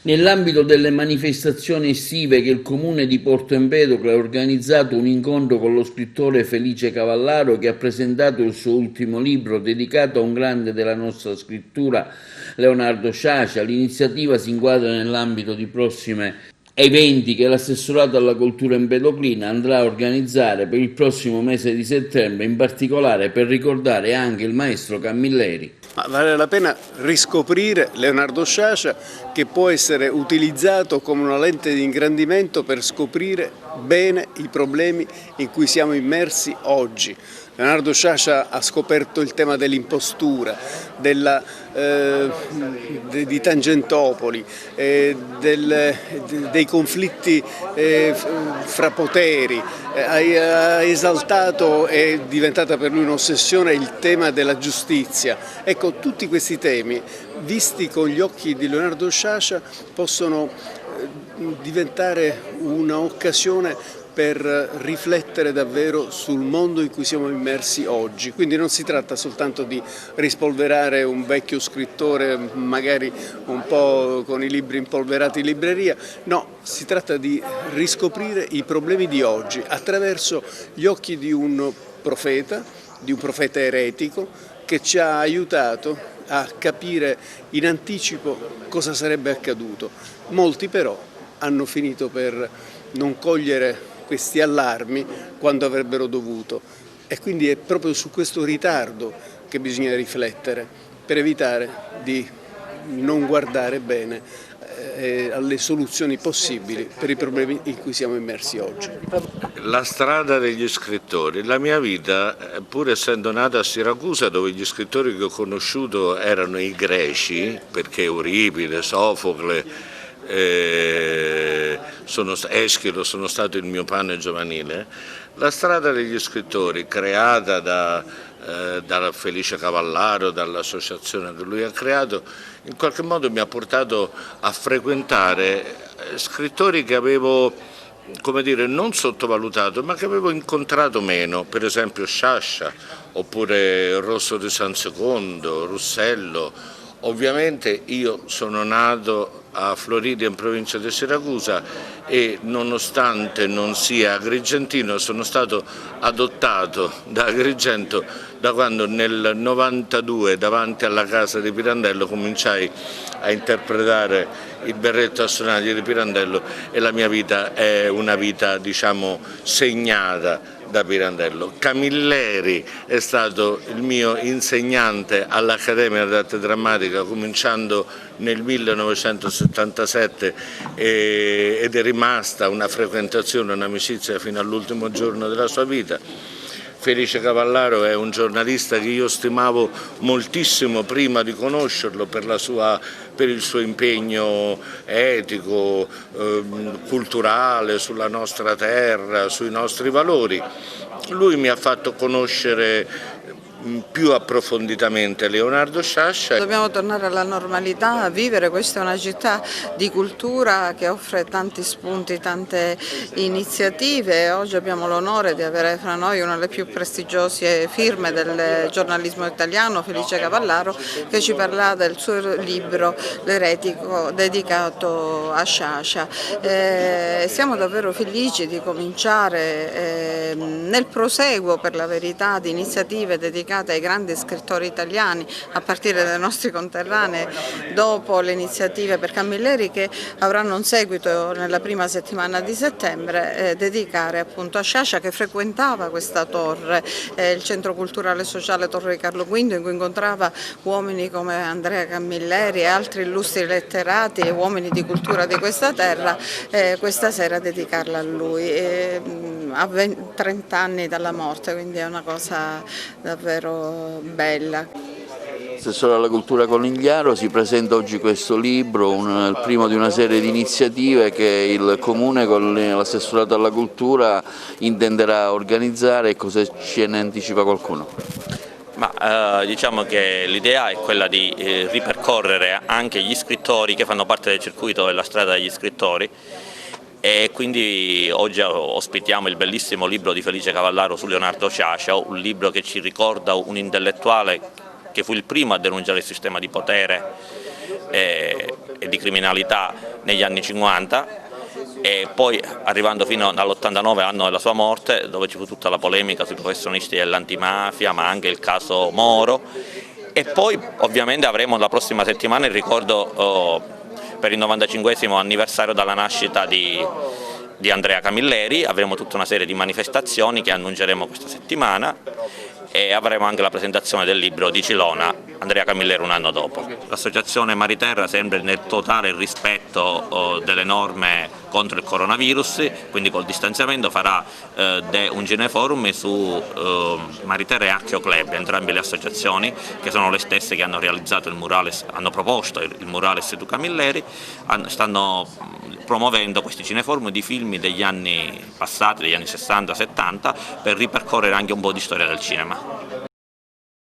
Nell'ambito delle manifestazioni estive che il comune di Porto Empedocle ha organizzato un incontro con lo scrittore Felice Cavallaro che ha presentato il suo ultimo libro dedicato a un grande della nostra scrittura, Leonardo Sciascia. L'iniziativa si inquadra nell'ambito di prossime eventi che l'assessorato alla cultura empedoclina andrà a organizzare per il prossimo mese di settembre, in particolare per ricordare anche il maestro Camilleri. Ma vale la pena riscoprire Leonardo Sciascia, che può essere utilizzato come una lente di ingrandimento per scoprire bene i problemi in cui siamo immersi oggi. Leonardo Sciascia ha scoperto il tema dell'impostura, di Tangentopoli, dei conflitti fra poteri, ha esaltato, è diventata per lui un'ossessione, il tema della giustizia. Ecco, tutti questi temi, visti con gli occhi di Leonardo Sciascia, possono diventare un'occasione per riflettere davvero sul mondo in cui siamo immersi oggi. Quindi non si tratta soltanto di rispolverare un vecchio scrittore, magari un po' con i libri impolverati in libreria, no, si tratta di riscoprire i problemi di oggi attraverso gli occhi di un profeta eretico che ci ha aiutato a capire in anticipo cosa sarebbe accaduto. Molti però hanno finito per non cogliere questi allarmi quando avrebbero dovuto, e quindi è proprio su questo ritardo che bisogna riflettere per evitare di non guardare bene alle soluzioni possibili per i problemi in cui siamo immersi oggi. La strada degli scrittori. La mia vita, pur essendo nata a Siracusa, dove gli scrittori che ho conosciuto erano i greci, perché Euripide, Sofocle, Eschilo sono stato il mio pane giovanile. La strada degli scrittori, creata da Felice Cavallaro, dall'associazione che lui ha creato, in qualche modo mi ha portato a frequentare scrittori che avevo, come dire, non sottovalutato, ma che avevo incontrato meno, per esempio Sciascia, oppure Rosso di San Secondo, Russello. Ovviamente io sono nato a Floridia in provincia di Siracusa e nonostante non sia agrigentino sono stato adottato da Agrigento da quando nel 92 davanti alla casa di Pirandello cominciai a interpretare il berretto assonante di Pirandello e la mia vita è una vita, diciamo, segnata da Pirandello. Camilleri è stato il mio insegnante all'Accademia d'Arte Drammatica cominciando nel 1977 ed è rimasta una frequentazione, un'amicizia fino all'ultimo giorno della sua vita. Felice Cavallaro è un giornalista che io stimavo moltissimo prima di conoscerlo per il suo impegno etico, culturale, sulla nostra terra, sui nostri valori. Lui mi ha fatto conoscere più approfonditamente Leonardo Sciascia. Dobbiamo tornare alla normalità, a vivere, questa è una città di cultura che offre tanti spunti, tante iniziative. Oggi abbiamo l'onore di avere fra noi una delle più prestigiose firme del giornalismo italiano, Felice Cavallaro, che ci parla del suo libro L'eretico dedicato a Sciascia. Siamo davvero felici di cominciare nel proseguo, per la verità, di iniziative dedicate ai grandi scrittori italiani, a partire dai nostri conterranei, dopo le iniziative per Camilleri che avranno un seguito nella prima settimana di settembre, dedicare appunto a Sciascia, che frequentava questa torre, il centro culturale e sociale Torre di Carlo V, in cui incontrava uomini come Andrea Camilleri e altri illustri letterati e uomini di cultura di questa terra. Questa sera dedicarla a lui, a 30 anni dalla morte, quindi è una cosa davvero bella. Assessore alla cultura Conigliaro, si presenta oggi questo libro, il primo di una serie di iniziative che il Comune con l'assessorato alla cultura intenderà organizzare. Cosa ce ne anticipa qualcuno? Diciamo che l'idea è quella di ripercorrere anche gli scrittori che fanno parte del circuito della strada degli scrittori, e quindi oggi ospitiamo il bellissimo libro di Felice Cavallaro su Leonardo Sciascia, un libro che ci ricorda un intellettuale che fu il primo a denunciare il sistema di potere e di criminalità negli anni 50, e poi arrivando fino all'89, anno della sua morte, dove ci fu tutta la polemica sui professionisti dell'antimafia, ma anche il caso Moro. E poi ovviamente avremo la prossima settimana il ricordo per il 95esimo anniversario dalla nascita di Andrea Camilleri. Avremo tutta una serie di manifestazioni che annunceremo questa settimana, e avremo anche la presentazione del libro di Cilona, Andrea Camilleri un anno dopo. L'associazione Mariterra, sempre nel totale rispetto delle norme contro il coronavirus, quindi col distanziamento, farà un cineforum su Mariterra e Acchio Club, entrambe le associazioni che sono le stesse che hanno realizzato il murales, hanno proposto il murales di Camilleri, stanno promuovendo questi cineforum di film degli anni passati, degli anni 60-70, per ripercorrere anche un po' di storia del cinema.